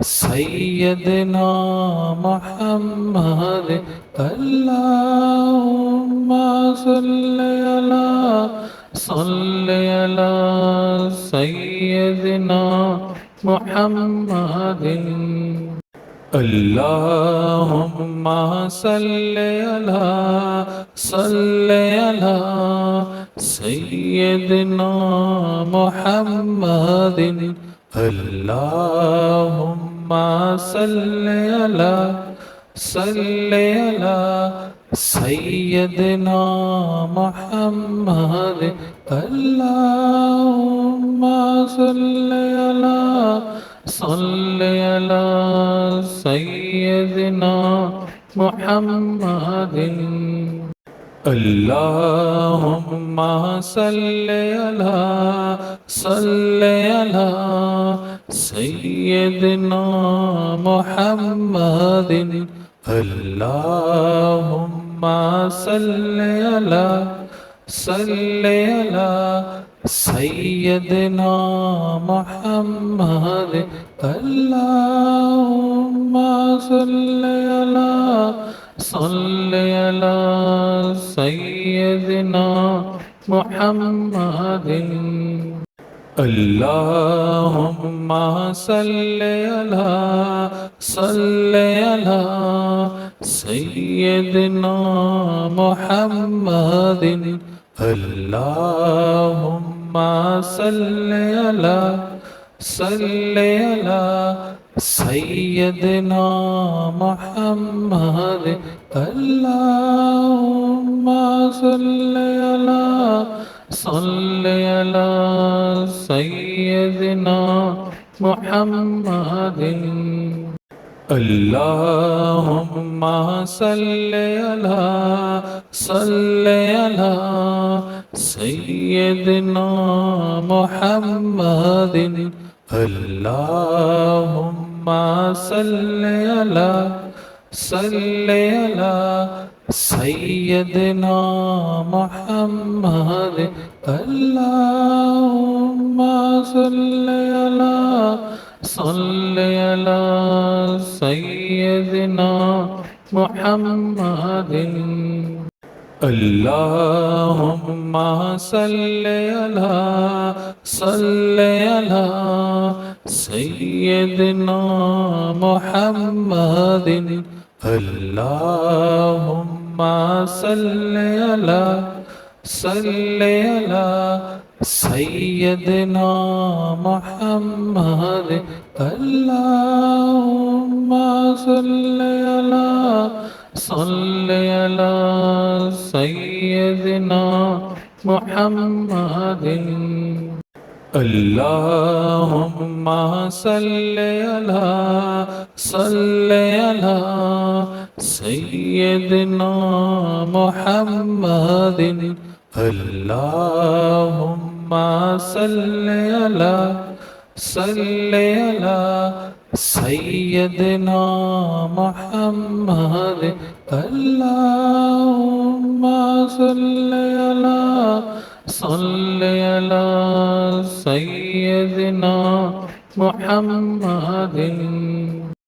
سيدنا محمد اللهم صل على سيدنا محمد اللهم صل على سيدنا محمد اللهم صل على سيدنا محمد اللهم صل على سيدنا محمد اللهم صل على سيدنا محمد اللهم صل على سيدنا محمد اللهم صل على سيدنا محمد اللهم صل على سيدنا محمد اللهم صل على سيدنا محمد اللهم صل على سيدنا محمد اللهم صل على سيدنا محمد اللهم صل على سيدنا محمد اللهم صل على سيدنا محمد اللهم صل على سيدنا محمد اللهم صل على سيدنا محمد اللهم صل على سيدنا محمد اللهم صل على سيدنا محمد اللهم صل على سيدنا محمد اللهم صل على سيدنا محمد